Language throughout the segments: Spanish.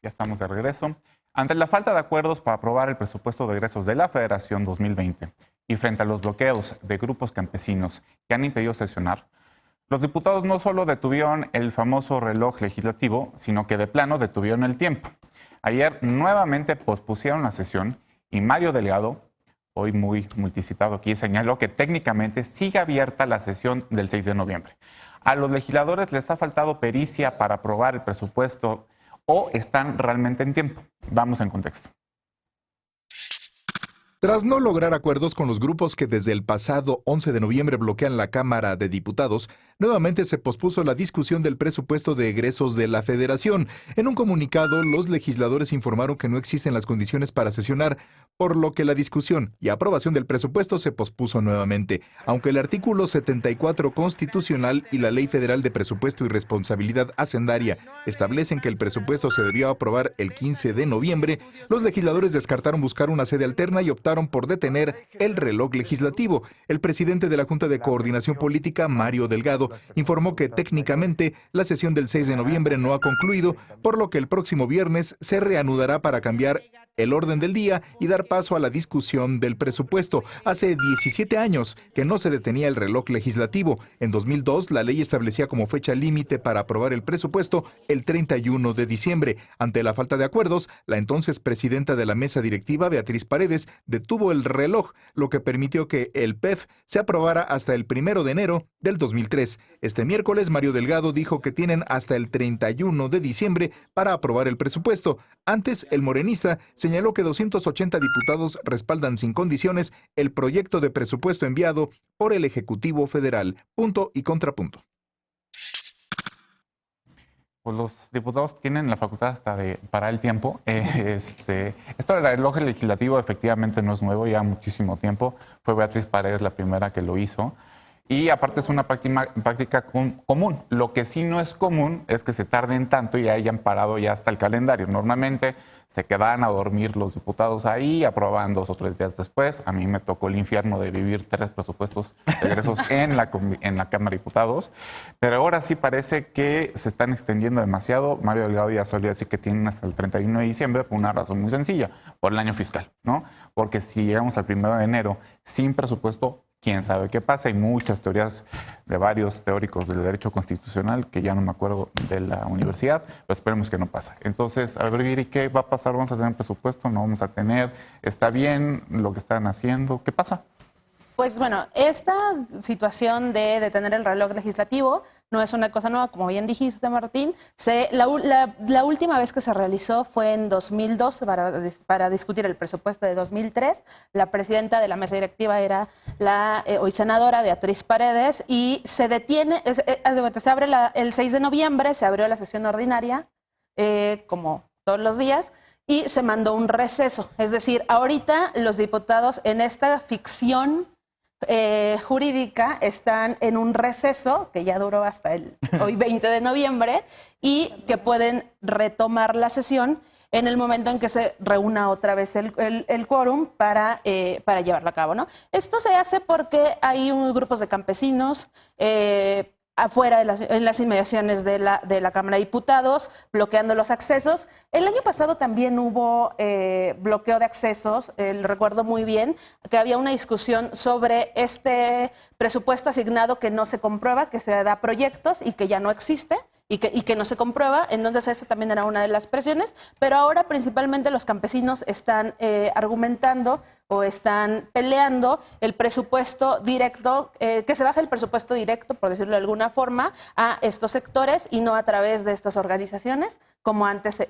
Ya estamos de regreso. Ante la falta de acuerdos para aprobar el presupuesto de egresos de la Federación 2020 y frente a los bloqueos de grupos campesinos que han impedido sesionar, los diputados no solo detuvieron el famoso reloj legislativo, sino que de plano detuvieron el tiempo. Ayer nuevamente pospusieron la sesión y Mario Delgado, hoy muy multicitado aquí, señaló que técnicamente sigue abierta la sesión del 6 de noviembre. ¿A los legisladores les ha faltado pericia para aprobar el presupuesto o están realmente en tiempo? Vamos en contexto. Tras no lograr acuerdos con los grupos que desde el pasado 11 de noviembre bloquean la Cámara de Diputados, nuevamente se pospuso la discusión del presupuesto de egresos de la Federación. En un comunicado, los legisladores informaron que no existen las condiciones para sesionar, por lo que la discusión y aprobación del presupuesto se pospuso nuevamente. Aunque el artículo 74 constitucional y la Ley Federal de Presupuesto y Responsabilidad Hacendaria establecen que el presupuesto se debió aprobar el 15 de noviembre, los legisladores descartaron buscar una sede alterna y optaron por detener el reloj legislativo. El presidente de la Junta de Coordinación Política, Mario Delgado, informó que técnicamente la sesión del 6 de noviembre no ha concluido, por lo que el próximo viernes se reanudará para cambiar el orden del día y dar paso a la discusión del presupuesto. Hace 17 años que no se detenía el reloj legislativo. En 2002, la ley establecía como fecha límite para aprobar el presupuesto el 31 de diciembre. Ante la falta de acuerdos, la entonces presidenta de la mesa directiva, Beatriz Paredes, detuvo el reloj, lo que permitió que el PEF se aprobara hasta el 1 de enero del 2003. Este miércoles, Mario Delgado dijo que tienen hasta el 31 de diciembre para aprobar el presupuesto. Antes, el morenista señaló que 280 diputados respaldan sin condiciones el proyecto de presupuesto enviado por el Ejecutivo Federal. Punto y contrapunto. Pues los diputados tienen la facultad hasta de parar el tiempo. Esto del reloj legislativo efectivamente no es nuevo, ya muchísimo tiempo. Fue Beatriz Paredes la primera que lo hizo. Y aparte es una práctica común. Lo que sí no es común es que se tarden tanto y hayan parado ya hasta el calendario. Normalmente se quedan a dormir los diputados ahí, aprobaban 2 o 3 días después. A mí me tocó el infierno de vivir 3 presupuestos de egresos en la Cámara de Diputados. Pero ahora sí parece que se están extendiendo demasiado. Mario Delgado ya solía decir que tienen hasta el 31 de diciembre por una razón muy sencilla, por el año fiscal, ¿no? Porque si llegamos al 1 de enero sin presupuesto, quién sabe qué pasa. Hay muchas teorías de varios teóricos del derecho constitucional, que ya no me acuerdo de la universidad, pero esperemos que no pase. Entonces, a ver, Viri, ¿qué va a pasar? ¿Vamos a tener presupuesto? ¿No vamos a tener? ¿Está bien lo que están haciendo? ¿Qué pasa? Pues bueno, esta situación de detener el reloj legislativo no es una cosa nueva, como bien dijiste, Martín. La última vez que se realizó fue en 2002 para discutir el presupuesto de 2003. La presidenta de la mesa directiva era la hoy senadora Beatriz Paredes y se detiene, se abre el 6 de noviembre, se abrió la sesión ordinaria, como todos los días, y se mandó un receso. Es decir, ahorita los diputados en esta ficción jurídica están en un receso que ya duró hasta el hoy 20 de noviembre y que pueden retomar la sesión en el momento en que se reúna otra vez el quórum para llevarla a cabo, ¿no? Esto se hace porque hay grupos de campesinos afuera en las inmediaciones de la Cámara de Diputados, bloqueando los accesos. El año pasado también hubo bloqueo de accesos. Recuerdo muy bien que había una discusión sobre este presupuesto asignado que no se comprueba, que se da proyectos y que ya no existe. Y que no se comprueba, entonces esa también era una de las presiones, pero ahora principalmente los campesinos están argumentando o están peleando el presupuesto directo, que se baje el presupuesto directo, por decirlo de alguna forma, a estos sectores y no a través de estas organizaciones como antes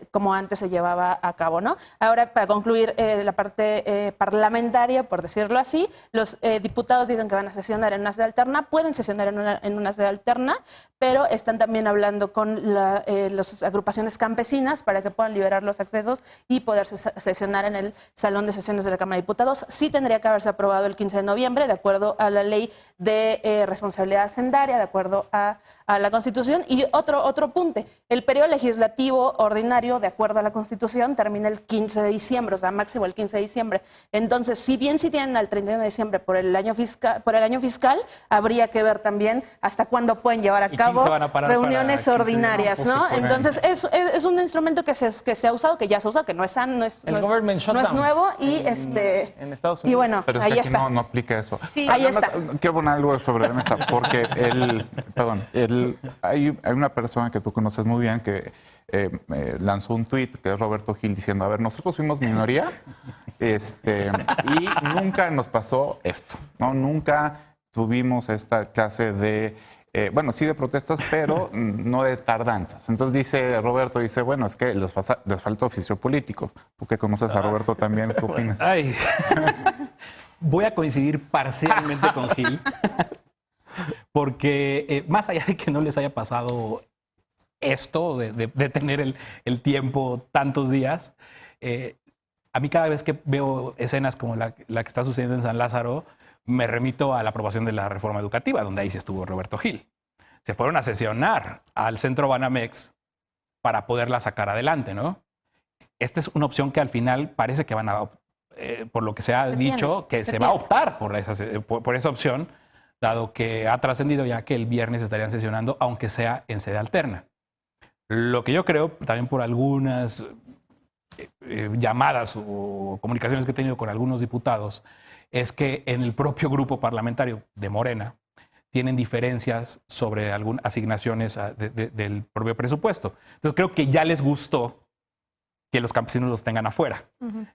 se llevaba a cabo, ¿no? Ahora, para concluir la parte parlamentaria, por decirlo así, los diputados dicen que van a sesionar en una sede alterna, pueden sesionar en una sede alterna, pero están también hablando con las agrupaciones campesinas para que puedan liberar los accesos y poder sesionar en el Salón de Sesiones de la Cámara de Diputados Diputados sí tendría que haberse aprobado el 15 de noviembre, de acuerdo a la ley de responsabilidad hacendaria, de acuerdo a la Constitución. Y otro punto, el periodo legislativo ordinario, de acuerdo a la Constitución, termina el 15 de diciembre, o sea, máximo el 15 de diciembre. Entonces, si bien sí tienen al 31 de diciembre por el año fiscal, habría que ver también hasta cuándo pueden llevar a cabo reuniones ordinarias, ¿no? Entonces, es un instrumento que se ha usado, que ya se ha usado, que no es nuevo y en Estados Unidos. Y bueno, Pero es ahí que aquí está. no aplica eso. Sí, ahí está. Quiero poner algo sobre la mesa, porque hay una persona que tú conoces muy bien que lanzó un tuit, que es Roberto Gil, diciendo, a ver, nosotros fuimos minoría y nunca nos pasó esto, ¿no? Nunca tuvimos esta clase de, sí de protestas, pero no de tardanzas. Entonces Roberto dice, bueno, es que les falta oficio político. Tú que conoces a Roberto también, ¿qué opinas? Ay. Voy a coincidir parcialmente con Gil, porque más allá de que no les haya pasado esto de tener el tiempo tantos días, a mí cada vez que veo escenas como la que está sucediendo en San Lázaro, me remito a la aprobación de la reforma educativa, donde ahí sí estuvo Roberto Gil. Se fueron a sesionar al Centro Banamex para poderla sacar adelante, ¿no? Esta es una opción que al final parece que van a, por lo que se ha dicho, que se va a optar por esa opción, dado que ha trascendido ya que el viernes estarían sesionando, aunque sea en sede alterna. Lo que yo creo, también por algunas llamadas o comunicaciones que he tenido con algunos diputados, es que en el propio grupo parlamentario de Morena tienen diferencias sobre algunas asignaciones del propio presupuesto. Entonces creo que ya les gustó que los campesinos los tengan afuera.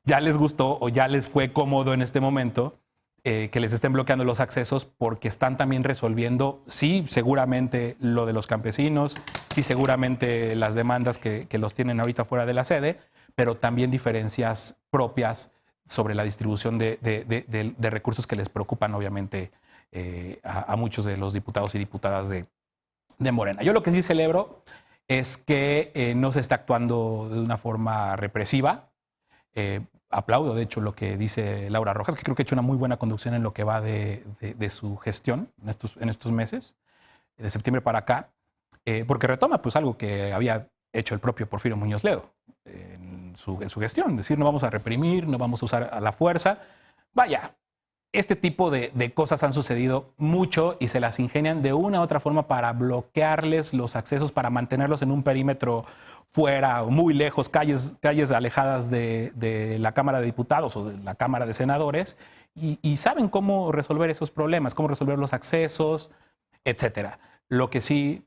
Ya les gustó o ya les fue cómodo en este momento que les estén bloqueando los accesos, porque están también resolviendo, sí, seguramente lo de los campesinos, sí, seguramente las demandas que los tienen ahorita fuera de la sede, pero también diferencias propias sobre la distribución de recursos que les preocupan, obviamente, a muchos de los diputados y diputadas de Morena. Yo lo que sí celebro es que no se está actuando de una forma represiva. Aplaudo, de hecho, lo que dice Laura Rojas, que creo que ha hecho una muy buena conducción en lo que va de su gestión en estos meses, de septiembre para acá, porque retoma pues algo que había hecho el propio Porfirio Muñoz Ledo en su gestión, decir, no vamos a reprimir, no vamos a usar a la fuerza. Vaya, este tipo de cosas han sucedido mucho y se las ingenian de una u otra forma para bloquearles los accesos, para mantenerlos en un perímetro fuera o muy lejos, calles alejadas de la Cámara de Diputados o de la Cámara de Senadores, y saben cómo resolver esos problemas, cómo resolver los accesos, etcétera. Lo que sí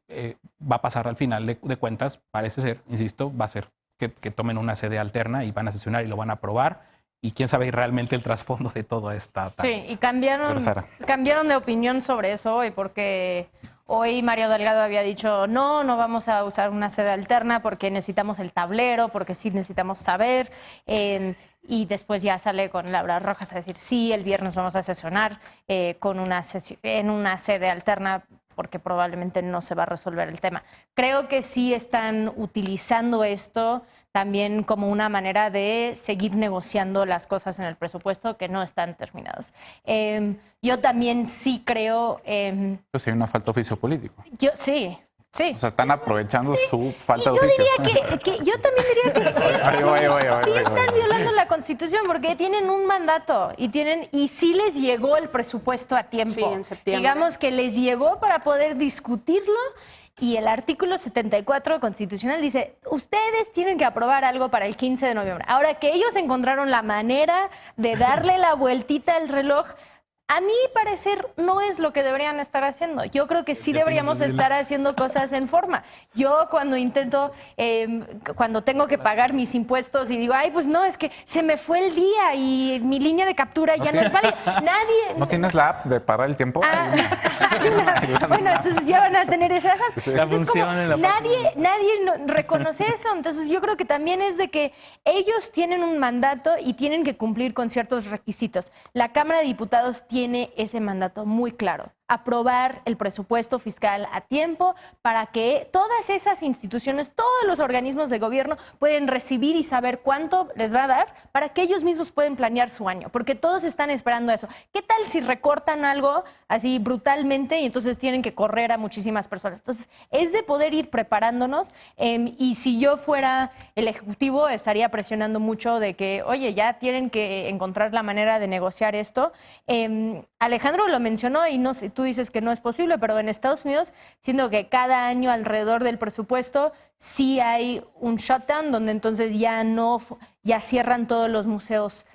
va a pasar al final de cuentas, parece ser, insisto, va a ser que tomen una sede alterna y van a sesionar y lo van a aprobar. Y quién sabe realmente el trasfondo de toda esta... Sí, y cambiaron de opinión sobre eso hoy, porque hoy Mario Delgado había dicho, no vamos a usar una sede alterna porque necesitamos el tablero, porque sí necesitamos saber. Y después ya sale con Laura Rojas a decir, sí, el viernes vamos a sesionar en una sede alterna, porque probablemente no se va a resolver el tema. Creo que sí están utilizando esto también como una manera de seguir negociando las cosas en el presupuesto que no están terminados. Yo también sí creo... Pues hay una falta de oficio político. Sí. O sea, están aprovechando su falta de oficio. Yo también diría que sí. Están violando la Constitución porque tienen un mandato y sí les llegó el presupuesto a tiempo. Sí, en septiembre. Digamos que les llegó para poder discutirlo. Y el artículo 74 constitucional dice, ustedes tienen que aprobar algo para el 15 de noviembre. Ahora que ellos encontraron la manera de darle la vueltita al reloj, a mi parecer no es lo que deberían estar haciendo. Yo creo que sí deberíamos estar haciendo cosas en forma. Yo cuando cuando tengo que pagar mis impuestos y digo, ay, pues no, es que se me fue el día y mi línea de captura ya no es válida. Nadie... ¿No tienes la app de parar el tiempo? Bueno, entonces ya van a tener esas apps. La función en la Nadie reconoce eso. Entonces yo creo que también es de que ellos tienen un mandato y tienen que cumplir con ciertos requisitos. La Cámara de Diputados tiene ese mandato muy claro. aprobar el presupuesto fiscal a tiempo para que todas esas instituciones, todos los organismos de gobierno pueden recibir y saber cuánto les va a dar para que ellos mismos pueden planear su año, porque todos están esperando eso. ¿Qué tal si recortan algo así brutalmente y entonces tienen que correr a muchísimas personas? Entonces, es de poder ir preparándonos y si yo fuera el Ejecutivo estaría presionando mucho de que, oye, ya tienen que encontrar la manera de negociar esto. Alejandro lo mencionó y no sé, tú dices que no es posible, pero en Estados Unidos, siendo que cada año alrededor del presupuesto sí hay un shutdown donde entonces ya cierran todos los museos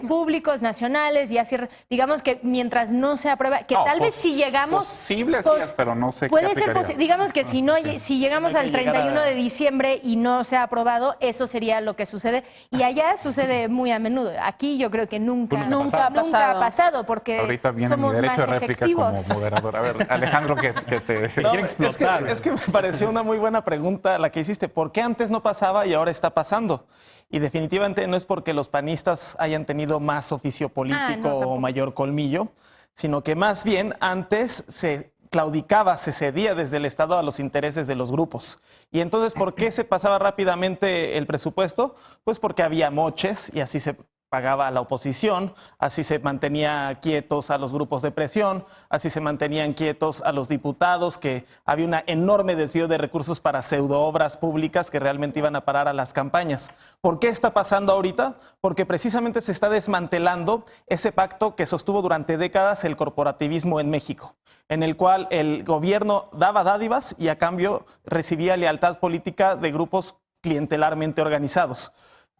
públicos, nacionales, ya cierran, digamos que mientras no se aprueba, que tal vez si llegamos... Posible, sí, pero no sé qué puede ser aplicaría. digamos que si llegamos al 31 de diciembre y no se ha aprobado, eso sería lo que sucede. Y allá sucede muy a menudo. Aquí yo creo que nunca ha pasado porque ahorita viene somos mi derecho más de réplica efectivos. como moderador. A ver, Alejandro, que te No, quiere explotar. Es que me pareció una muy buena pregunta la que hiciste. ¿Por qué antes no pasaba y ahora está pasando? Y definitivamente no es porque los panistas hayan tenido más oficio político o mayor colmillo, sino que más bien antes se claudicaba, se cedía desde el Estado a los intereses de los grupos. Y entonces, ¿por qué se pasaba rápidamente el presupuesto? Pues porque había moches y así se pagaba a la oposición, así se mantenía quietos a los grupos de presión, así se mantenían quietos a los diputados, que había un enorme desvío de recursos para pseudoobras públicas que realmente iban a parar a las campañas. ¿Por qué está pasando ahorita? Porque precisamente se está desmantelando ese pacto que sostuvo durante décadas el corporativismo en México, en el cual el gobierno daba dádivas y a cambio recibía lealtad política de grupos clientelarmente organizados.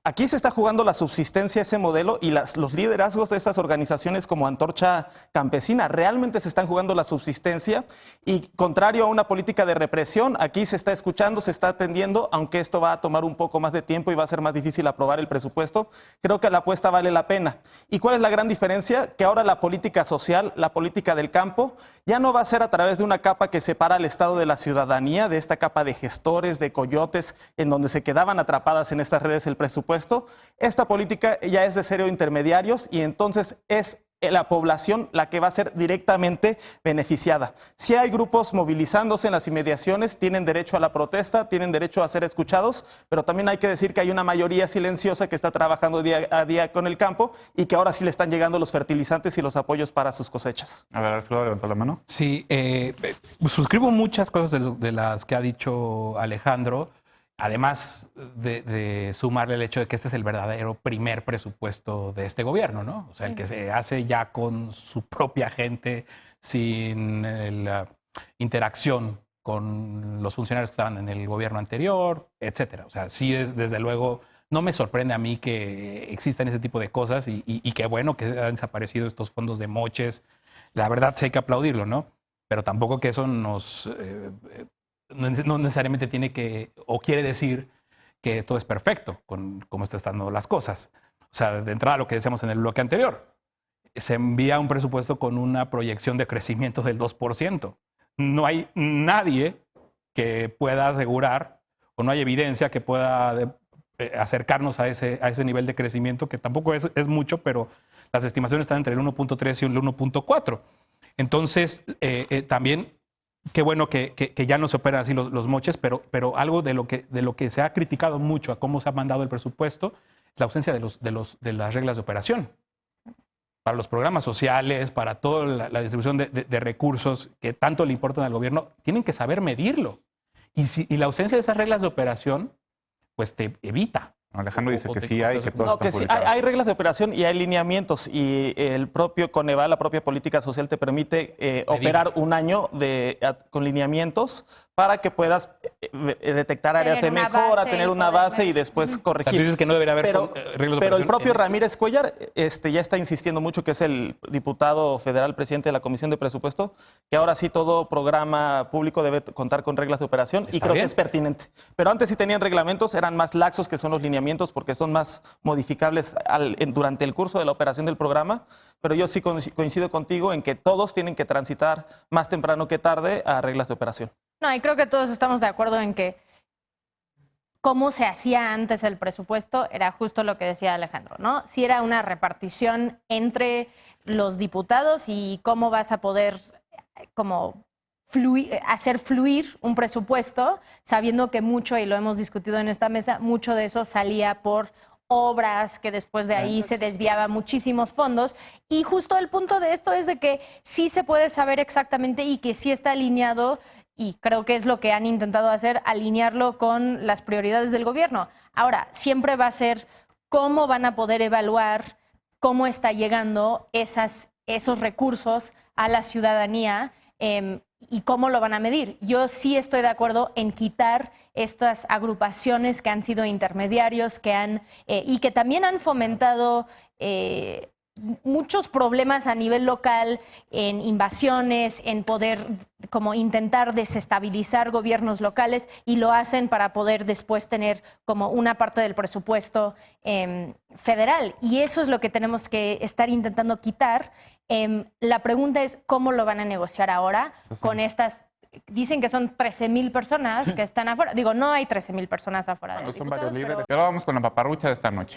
Aquí se está jugando la subsistencia de ese modelo y los liderazgos de estas organizaciones como Antorcha Campesina realmente se están jugando la subsistencia y contrario a una política de represión, aquí se está escuchando, se está atendiendo, aunque esto va a tomar un poco más de tiempo y va a ser más difícil aprobar el presupuesto, creo que la apuesta vale la pena. ¿Y cuál es la gran diferencia? Que ahora la política social, la política del campo, ya no va a ser a través de una capa que separa al Estado de la ciudadanía, de esta capa de gestores, de coyotes, en donde se quedaban atrapadas en estas redes el presupuesto. Esta política ya es de cero intermediarios y entonces es la población la que va a ser directamente beneficiada. Si hay grupos movilizándose en las inmediaciones, tienen derecho a la protesta, tienen derecho a ser escuchados, pero también hay que decir que hay una mayoría silenciosa que está trabajando día a día con el campo y que ahora sí le están llegando los fertilizantes y los apoyos para sus cosechas. A ver, Alfredo, levantó la mano. Sí, suscribo muchas cosas de las que ha dicho Alejandro. Además de sumarle el hecho de que este es el verdadero primer presupuesto de este gobierno, ¿no? O sea, el que se hace ya con su propia gente, sin la interacción con los funcionarios que estaban en el gobierno anterior, etcétera. O sea, sí es, desde luego, no me sorprende a mí que existan ese tipo de cosas y qué bueno que han desaparecido estos fondos de moches. La verdad sí hay que aplaudirlo, ¿no? Pero tampoco que eso nos... no necesariamente tiene que o quiere decir que todo es perfecto con cómo están estando las cosas. O sea, de entrada lo que decíamos en el bloque anterior, se envía un presupuesto con una proyección de crecimiento del 2%. No hay nadie que pueda asegurar o no hay evidencia que pueda acercarnos a ese nivel de crecimiento, que tampoco es mucho, pero las estimaciones están entre el 1.3 y el 1.4. Entonces, también... Qué bueno que ya no se operan así los moches, pero algo de lo que se ha criticado mucho a cómo se ha mandado el presupuesto es la ausencia de las reglas de operación. Para los programas sociales, para toda la distribución de recursos que tanto le importan al gobierno, tienen que saber medirlo. Y la ausencia de esas reglas de operación, pues te evita. Alejandro dice que sí hay, que todas No, están que sí, publicadas. hay reglas de operación y hay lineamientos y el propio Coneval, la propia política social te permite operar un año con lineamientos para que puedas detectar áreas de mejora, tener una base y después corregir. Tú dices que no debería haber reglas de Pero operación el propio en esto. Ramírez Cuellar ya está insistiendo mucho, que es el diputado federal, presidente de la Comisión de Presupuesto, que ahora sí todo programa público debe contar con reglas de operación y Está creo bien. que es pertinente. Pero antes sí tenían reglamentos, eran más laxos que son los lineamientos porque son más modificables durante el curso de la operación del programa, pero yo sí coincido contigo en que todos tienen que transitar más temprano que tarde a reglas de operación. No, y creo que todos estamos de acuerdo en que cómo se hacía antes el presupuesto era justo lo que decía Alejandro, ¿no? Si era una repartición entre los diputados y cómo vas a poder como hacer fluir un presupuesto, sabiendo que mucho, y lo hemos discutido en esta mesa, mucho de eso salía por obras, que después de ahí se desviaba muchísimos fondos. Y justo el punto de esto es de que sí se puede saber exactamente y que sí está alineado, y creo que es lo que han intentado hacer, alinearlo con las prioridades del gobierno. Ahora, siempre va a ser cómo van a poder evaluar cómo está llegando esos recursos a la ciudadanía y cómo lo van a medir. Yo sí estoy de acuerdo en quitar estas agrupaciones que han sido intermediarios y que también han fomentado muchos problemas a nivel local, en invasiones, en poder como intentar desestabilizar gobiernos locales, y lo hacen para poder después tener como una parte del presupuesto federal. Y eso es lo que tenemos que estar intentando quitar. La pregunta es cómo lo van a negociar ahora con estas. Dicen que son 13,000 personas que están afuera. Digo, no hay 13,000 personas afuera. Son varios líderes. Y ahora vamos con la paparrucha de esta noche.